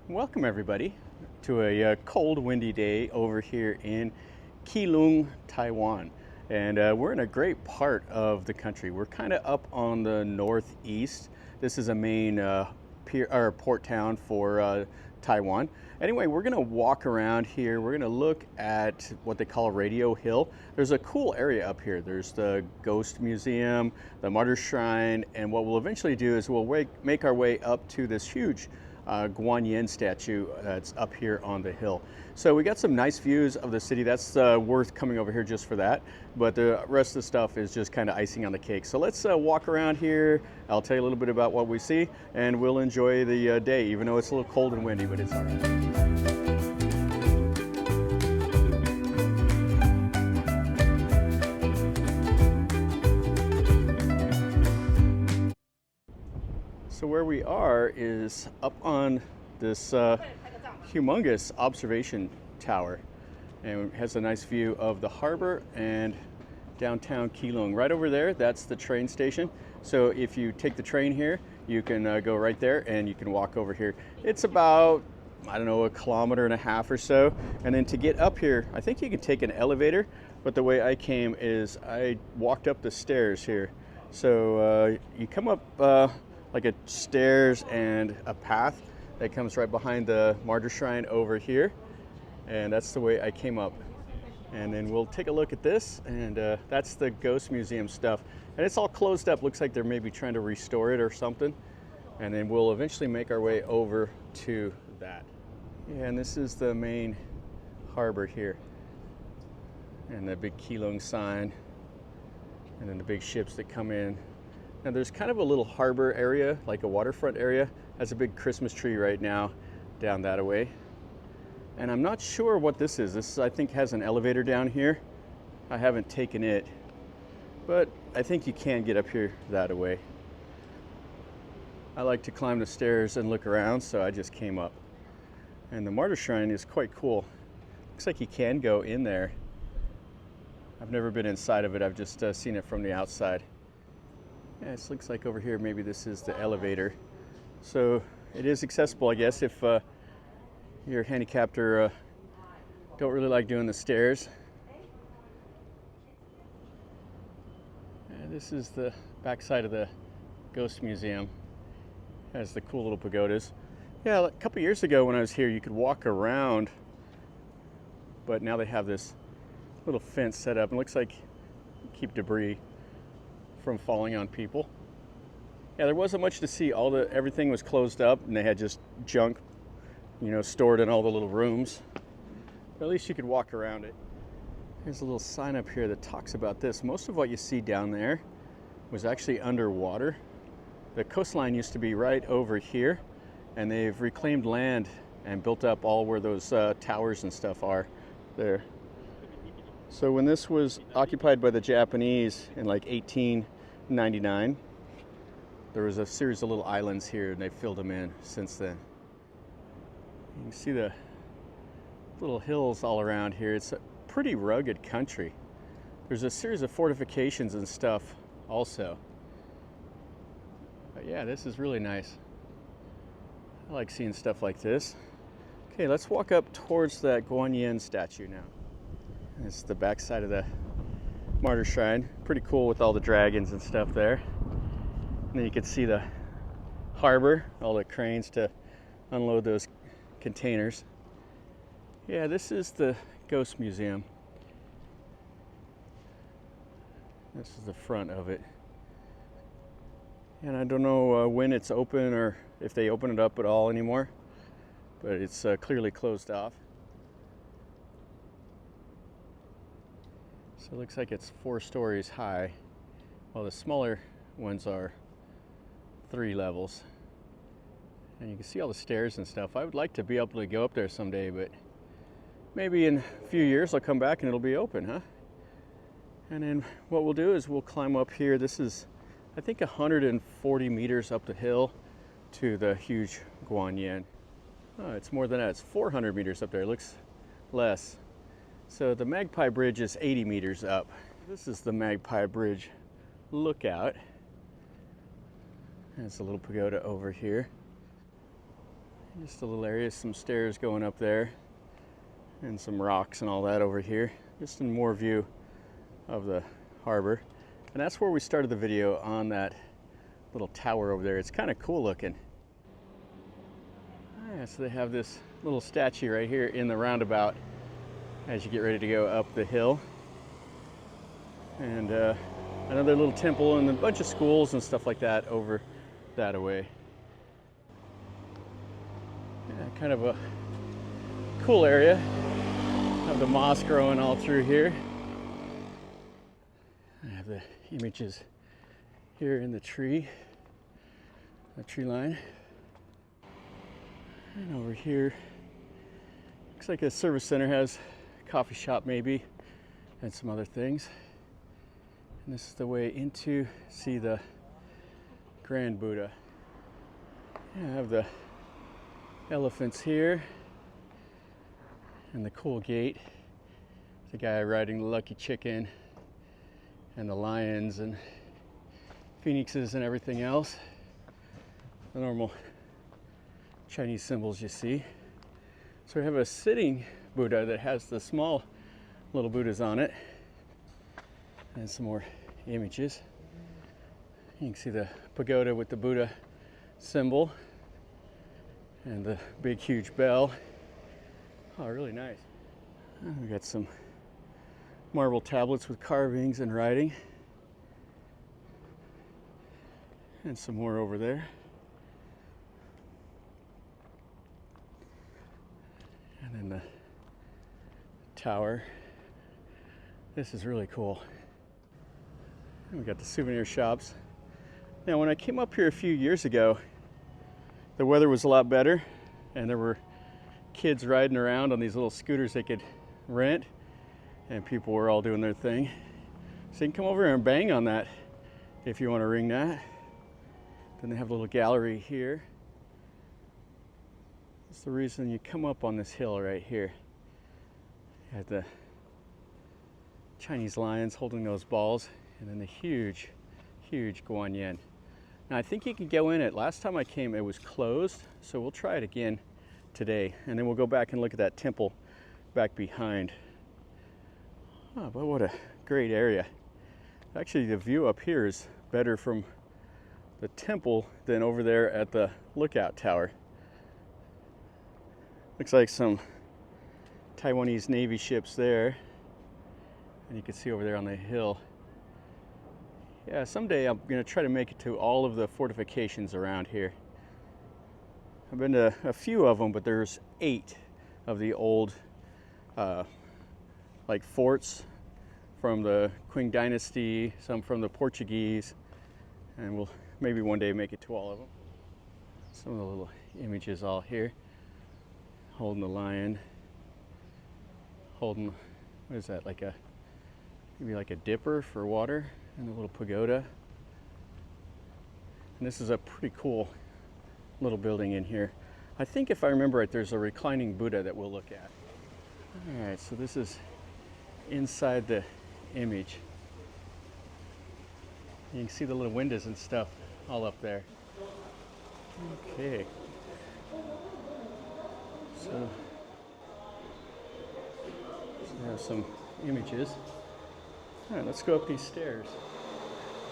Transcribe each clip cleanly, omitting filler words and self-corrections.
Welcome everybody to a cold, windy day over here in Keelung, Taiwan. And we're in a great part of the country. We're kind of up on the northeast. This is a main port town for Taiwan. Anyway, we're gonna walk around here. We're gonna look at what they call Radio Hill. There's a cool area up here. There's the Ghost Museum, the Martyrs Shrine, and what we'll eventually do is we'll make our way up to this huge Guanyin statue that's up here on the hill. So we got some nice views of the city. That's worth coming over here just for that. But the rest of the stuff is just kind of icing on the cake. So let's walk around here. I'll tell you a little bit about what we see, and we'll enjoy the day, even though it's a little cold and windy, but it's all right. So where we are is up on this humongous observation tower, and it has a nice view of the harbor and downtown Keelung. Right over there, that's the train station. So if you take the train here, you can go right there and you can walk over here. It's about, I don't know, 1.5 kilometers or so. And then to get up here, I think you can take an elevator, but the way I came is I walked up the stairs here. So you come up like a stairs and a path that comes right behind the Martyrs Shrine over here, and that's the way I came up. And then we'll take a look at this, and that's the Ghost Museum stuff, and it's all closed up. Looks like they're maybe trying to restore it or something, and then we'll eventually make our way over to that. Yeah, and this is the main harbor here, and the big Keelung sign, and then the big ships that come in. Now there's kind of a little harbor area, like a waterfront area. Has a big Christmas tree right now down that way. And I'm not sure what this is. This, I think, has an elevator down here. I haven't taken it, but I think you can get up here that way. I like to climb the stairs and look around, so I just came up. And the Martyrs Shrine is quite cool. Looks like you can go in there. I've never been inside of it. I've just seen it from the outside. Yeah, it looks like over here maybe this is the elevator. So it is accessible, I guess, if you're handicapped or don't really like doing the stairs. And this is the back side of the Ghost Museum. It has the cool little pagodas. Yeah, a couple years ago when I was here, you could walk around, but now they have this little fence set up. It looks like keep debris from falling on people. Yeah, there wasn't much to see. Everything was closed up, and they had just junk, stored in all the little rooms. But at least you could walk around it. There's a little sign up here that talks about this. Most of what you see down there was actually underwater. The coastline used to be right over here, and they've reclaimed land and built up all where those towers and stuff are there. So when this was occupied by the Japanese in like 1899, there was a series of little islands here, and they filled them in since then. You can see the little hills all around here. It's a pretty rugged country. There's a series of fortifications and stuff also. But yeah, this is really nice. I like seeing stuff like this. Okay, let's walk up towards that Guanyin statue now. It's the back side of the Martyrs Shrine. Pretty cool with all the dragons and stuff there. And then you can see the harbor, all the cranes to unload those containers. Yeah, this is the Ghost Museum. This is the front of it. And I don't know when it's open or if they open it up at all anymore, but it's clearly closed off. So it looks like it's 4 stories high, while the smaller ones are 3 levels. And you can see all the stairs and stuff. I would like to be able to go up there someday, but maybe in a few years I'll come back and it'll be open, huh? And then what we'll do is we'll climb up here. This is, I think, 140 meters up the hill to the huge Guanyin. Oh, it's more than that. It's 400 meters up there. It looks less. So the Magpie Bridge is 80 meters up. This is the Magpie Bridge lookout. There's a little pagoda over here. Just a little area, some stairs going up there, and some rocks and all that over here. Just in more view of the harbor. And that's where we started the video, on that little tower over there. It's kind of cool looking. Yeah, so they have this little statue right here in the roundabout as you get ready to go up the hill. And another little temple and a bunch of schools and stuff like that over that away. Yeah, kind of a cool area. Have the moss growing all through here. I have the images here in the tree line. And over here, looks like a service center, has a coffee shop maybe, and some other things. And this is the way into, see the Grand Buddha. Yeah, I have the elephants here, and the cool gate. The guy riding the lucky chicken, and the lions and phoenixes and everything else. The normal Chinese symbols you see. So we have a sitting Buddha that has the small little Buddhas on it, and some more images. You can see the pagoda with the Buddha symbol and the big huge bell. Oh, really nice. We got some marble tablets with carvings and writing, and some more over there. And then the tower. This is really cool. And we got the souvenir shops. Now, when I came up here a few years ago, the weather was a lot better, and there were kids riding around on these little scooters they could rent, and people were all doing their thing. So you can come over here and bang on that if you want to ring that. Then they have a little gallery here. That's the reason you come up on this hill right here. You have the Chinese lions holding those balls, and then the huge, huge Guanyin. Now I think you can go in it. Last time I came it was closed, so we'll try it again today, and then we'll go back and look at that temple back behind. Oh, but what a great area. Actually, the view up here is better from the temple than over there at the lookout tower. Looks like some Taiwanese Navy ships there, and you can see over there on the hill. Yeah, someday I'm going to try to make it to all of the fortifications around here. I've been to a few of them, but there's 8 of the old like forts from the Qing Dynasty, some from the Portuguese, and we'll maybe one day make it to all of them. Some of the little images all here, holding the lion, holding, what is that, like a, maybe like a dipper for water, and a little pagoda. And this is a pretty cool little building in here. I think if I remember right, there's a reclining Buddha that we'll look at. All right, so this is inside the image. You can see the little windows and stuff all up there. Okay. So we have some images. All right, let's go up these stairs.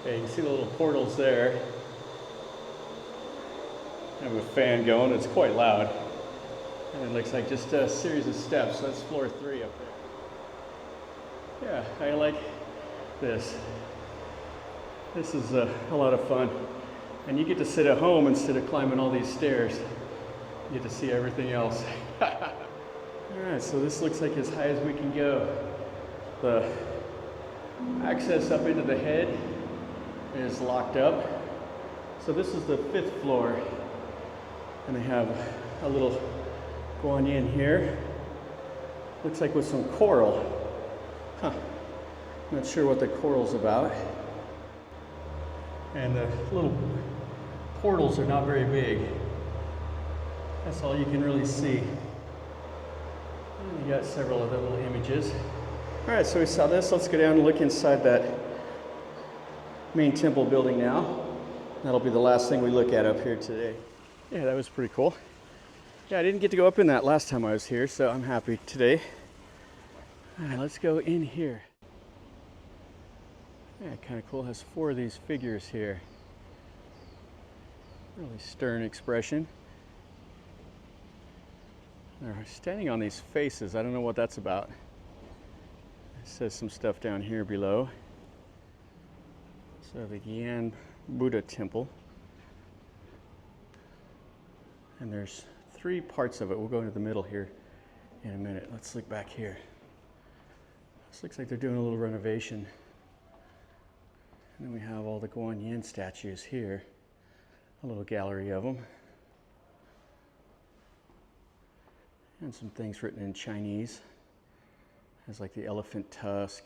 Okay, you can see the little portals there. I have a fan going, it's quite loud. And it looks like just a series of steps. That's floor 3 up there. Yeah, I like this. This is a lot of fun. And you get to sit at home instead of climbing all these stairs. You get to see everything else. Alright, so this looks like as high as we can go. The access up into the head is locked up. So this is the 5th floor. And they have a little Guanyin here. Looks like with some coral. Huh. Not sure what the coral's about. And the little portals are not very big. That's all you can really see. And you got several of the little images. All right, so we saw this. Let's go down and look inside that main temple building now. That'll be the last thing we look at up here today. Yeah, that was pretty cool. Yeah, I didn't get to go up in that last time I was here, so I'm happy today. All right, let's go in here. Yeah, kind of cool. It has 4 of these figures here. Really stern expression. They're standing on these faces. I don't know what that's about. It says some stuff down here below. So the Guanyin Buddha Temple. And there's 3 parts of it. We'll go into the middle here in a minute. Let's look back here. This looks like they're doing a little renovation. And then we have all the Guanyin statues here. A little gallery of them. And some things written in Chinese. Has like the elephant tusk.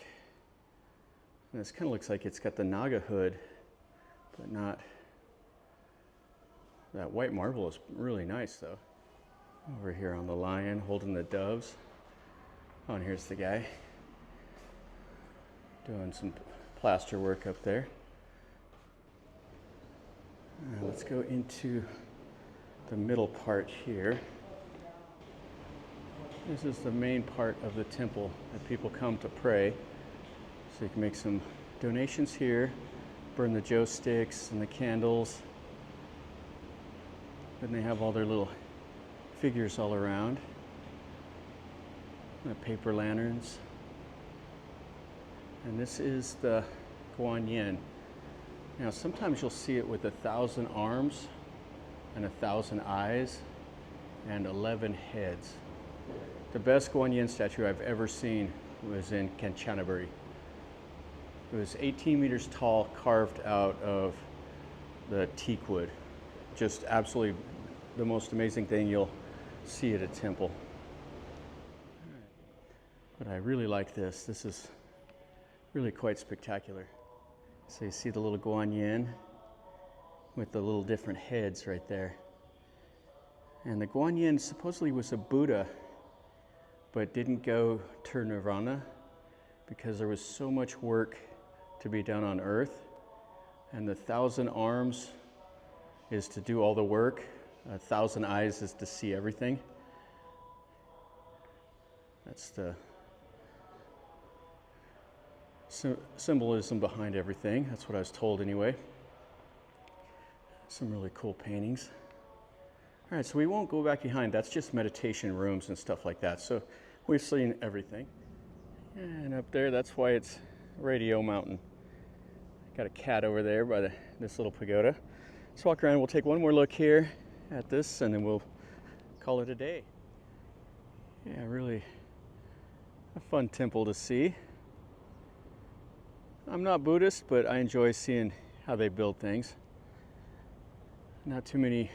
And this kind of looks like it's got the Naga hood, but not. That white marble is really nice though. Over here on the lion holding the doves. Oh, and here's the guy doing some plaster work up there. Let's go into the middle part here. This is the main part of the temple that people come to pray. So you can make some donations here, burn the joe sticks and the candles. Then they have all their little figures all around. The paper lanterns. And this is the Guanyin. Now sometimes you'll see it with 1,000 arms and 1,000 eyes and 11 heads. The best Guanyin statue I've ever seen was in Kanchanaburi. It was 18 meters tall, carved out of the teak wood. Just absolutely the most amazing thing you'll see at a temple. But I really like this. This is really quite spectacular. So you see the little Guanyin with the little different heads right there. And the Guanyin supposedly was a Buddha, but didn't go to Nirvana because there was so much work to be done on earth. And the 1,000 arms is to do all the work. 1,000 eyes is to see everything. That's the symbolism behind everything. That's what I was told anyway. Some really cool paintings. All right, so we won't go back behind. That's just meditation rooms and stuff like that. So we've seen everything. And up there, that's why it's Radio Mountain. Got a cat over there by this little pagoda. Let's walk around. We'll take one more look here at this, and then we'll call it a day. Yeah, really a fun temple to see. I'm not Buddhist, but I enjoy seeing how they build things. Not too many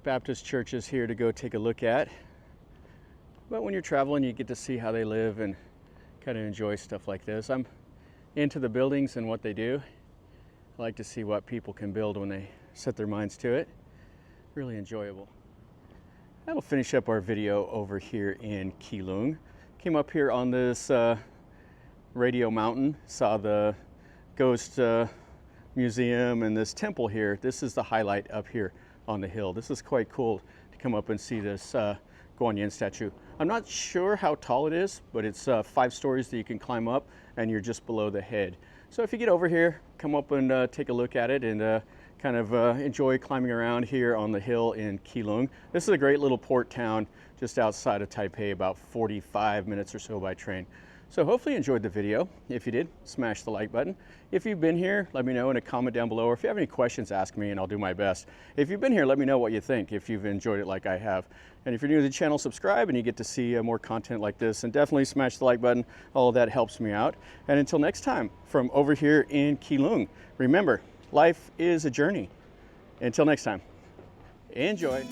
Baptist churches here to go take a look at. But when you're traveling, you get to see how they live and kind of enjoy stuff like this. I'm into the buildings and what they do. I like to see what people can build when they set their minds to it. Really enjoyable. That'll finish up our video over here in Keelung. Came up here on this Radio Mountain, saw the Ghost Museum and this temple here. This is the highlight up here on the hill. This is quite cool to come up and see this Guanyin statue. I'm not sure how tall it is, but it's 5 stories that you can climb up, and you're just below the head. So if you get over here, come up and take a look at it and kind of enjoy climbing around here on the hill in Keelung. This is a great little port town just outside of Taipei, about 45 minutes or so by train. So hopefully you enjoyed the video. If you did, smash the like button. If you've been here, let me know in a comment down below. Or if you have any questions, ask me and I'll do my best. If you've been here, let me know what you think, if you've enjoyed it like I have. And if you're new to the channel, subscribe and you get to see more content like this. And definitely smash the like button. All of that helps me out. And until next time, from over here in Keelung, remember, life is a journey. Until next time, enjoy.